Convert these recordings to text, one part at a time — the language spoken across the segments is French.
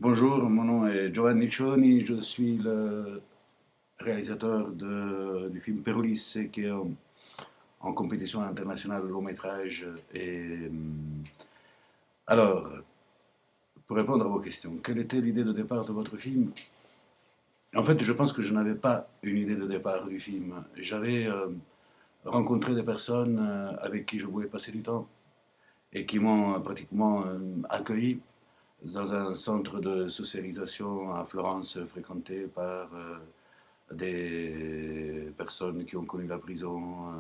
Bonjour, mon nom est Giovanni Cioni, je suis le réalisateur du film Perulis qui est en compétition internationale long métrage. Alors, pour répondre à vos questions, quelle était l'idée de départ de votre film? En fait, je pense que je n'avais pas une idée de départ du film. J'avais rencontré des personnes avec qui je voulais passer du temps et qui m'ont pratiquement accueilli dans un centre de socialisation à Florence fréquenté par des personnes qui ont connu la prison,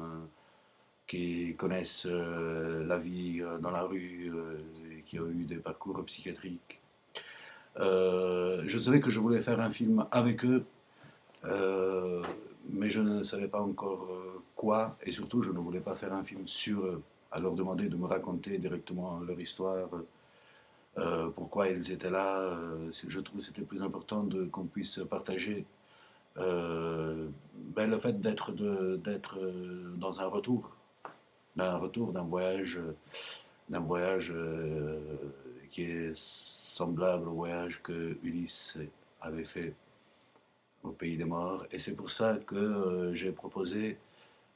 qui connaissent la vie dans la rue, qui ont eu des parcours psychiatriques. Je savais que je voulais faire un film avec eux, euh, mais je ne savais pas encore quoi, et surtout je ne voulais pas faire un film sur eux, à leur demander de me raconter directement leur histoire, pourquoi ils étaient là. Je trouve que c'était plus important qu'on puisse partager le fait d'être dans d'un retour, d'un voyage qui est semblable au voyage que Ulysse avait fait au pays des morts. Et c'est pour ça que j'ai proposé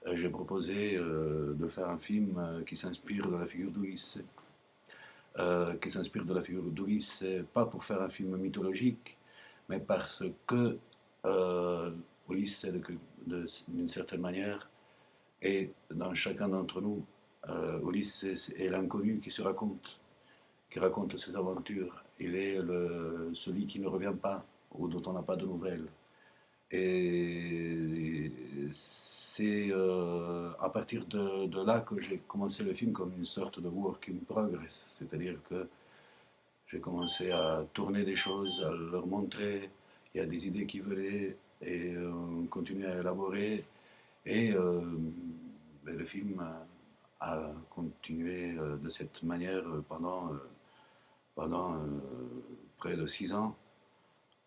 de faire un film qui s'inspire de la figure d'Ulysse. Qui s'inspire de la figure d'Ulysse, pas pour faire un film mythologique, mais parce que Ulysse, d'une certaine manière, et dans chacun d'entre nous, Ulysse est l'inconnu qui raconte ses aventures. Il est celui qui ne revient pas ou dont on n'a pas de nouvelles. Et c'est à partir de là que j'ai commencé le film comme une sorte de work in progress, c'est-à-dire que j'ai commencé à tourner des choses, à leur montrer, il y a des idées qui venaient et on continuait à élaborer. Et le film a continué de cette manière pendant près de 6 ans.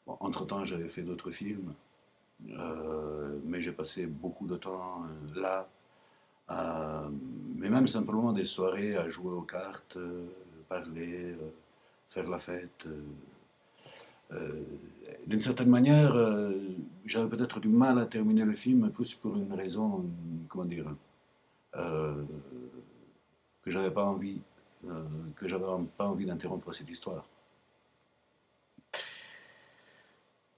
Bon, entre-temps, j'avais fait d'autres films, mais j'ai passé beaucoup de temps là, mais même simplement des soirées à jouer aux cartes, parler, faire la fête. Euh, D'une certaine manière, j'avais peut-être du mal à terminer le film, plus pour une raison, comment dire, euh, que j'avais pas envie, que j'avais pas envie d'interrompre cette histoire.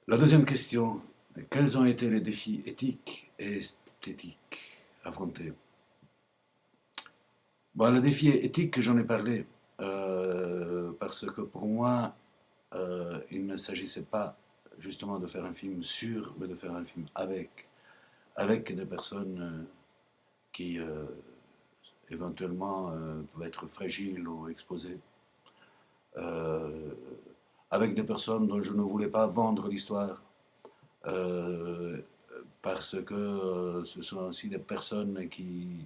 La deuxième question, quels ont été les défis éthiques et esthétiques affrontés? Bon, le défi éthique, j'en ai parlé, parce que pour moi, il ne s'agissait pas justement de faire un film sur, mais de faire un film avec des personnes qui éventuellement peuvent être fragiles ou exposées, euh, avec des personnes dont je ne voulais pas vendre l'histoire, euh, parce que ce sont aussi des personnes qui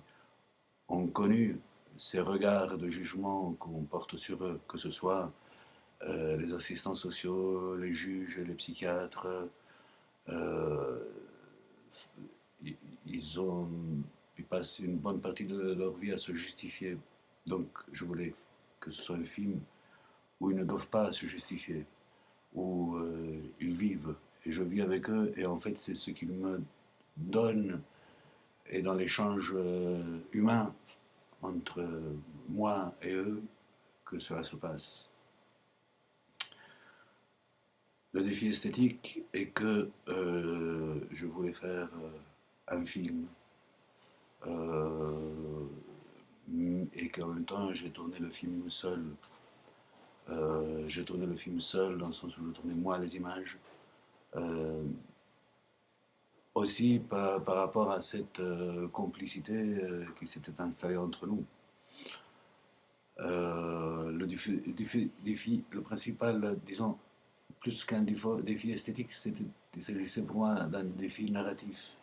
ont connu ces regards de jugement qu'on porte sur eux, que ce soit les assistants sociaux, les juges, les psychiatres. Euh, ils ont ils passent une bonne partie de leur vie à se justifier. Donc je voulais que ce soit un film où ils ne doivent pas se justifier, où ils vivent. Et je vis avec eux, et en fait c'est ce qu'ils me donnent, et dans l'échange humain entre moi et eux, que cela se passe. Le défi esthétique est que je voulais faire un film euh, et qu'en même temps j'ai tourné le film seul. J'ai tourné le film seul dans le sens où je tournais moi les images. Euh, Aussi par rapport à cette complicité qui s'était installée entre nous. Le principal, disons, plus qu'un défi esthétique, il s'agissait pour moi d'un défi narratif.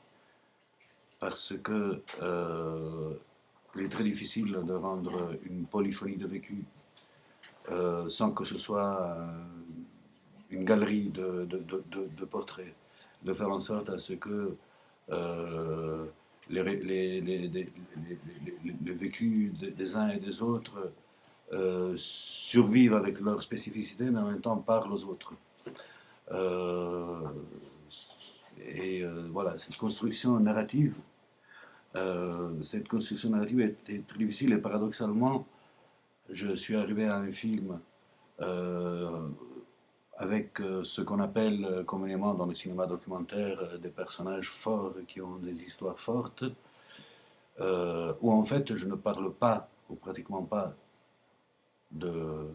Parce que il est très difficile de rendre une polyphonie de vécu sans que ce soit une galerie de portraits. De faire en sorte à ce que euh, les vécus des uns et des autres survivent avec leur spécificité, mais en même temps parlent aux autres. Euh, voilà, cette construction narrative était très difficile et paradoxalement, je suis arrivé à un film euh, avec ce qu'on appelle communément dans le cinéma documentaire des personnages forts qui ont des histoires fortes, où en fait je ne parle pas, ou pratiquement pas, de,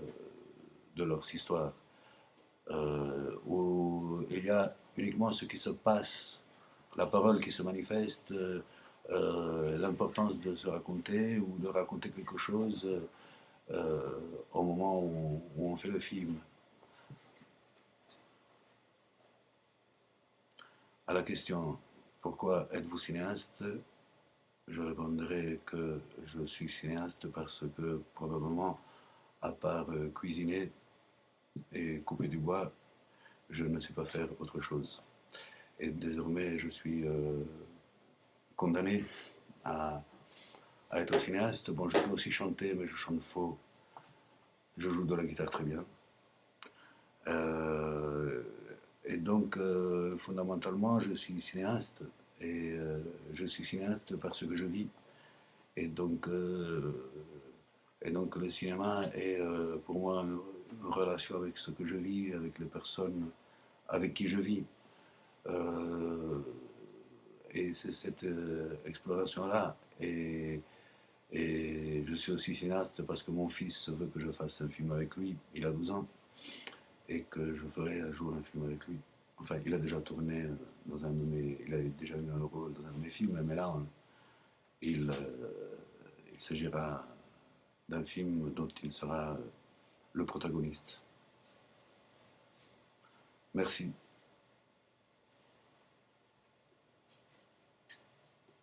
de leurs histoires, où il y a uniquement ce qui se passe, la parole qui se manifeste, l'importance de se raconter ou de raconter quelque chose au moment où on fait le film. À la question pourquoi êtes-vous cinéaste, je répondrai que je suis cinéaste parce que probablement, à part cuisiner et couper du bois, je ne sais pas faire autre chose. Et désormais, je suis condamné à, à être cinéaste. Bon, je peux aussi chanter, mais je chante faux. Je joue de la guitare très bien. Euh, et donc, fondamentalement, je suis cinéaste. Et je suis cinéaste parce que je vis. Et donc, euh, et donc le cinéma est pour moi une relation avec ce que je vis, avec les personnes avec qui je vis. Euh, et c'est cette exploration-là. Et je suis aussi cinéaste parce que mon fils veut que je fasse un film avec lui. Il a 12 ans. Et que je ferai un jour un film avec lui. Enfin, il a déjà tourné dans un de mes. Il a déjà eu un rôle dans un de mes films, mais là, il s'agira d'un film dont il sera le protagoniste. Merci.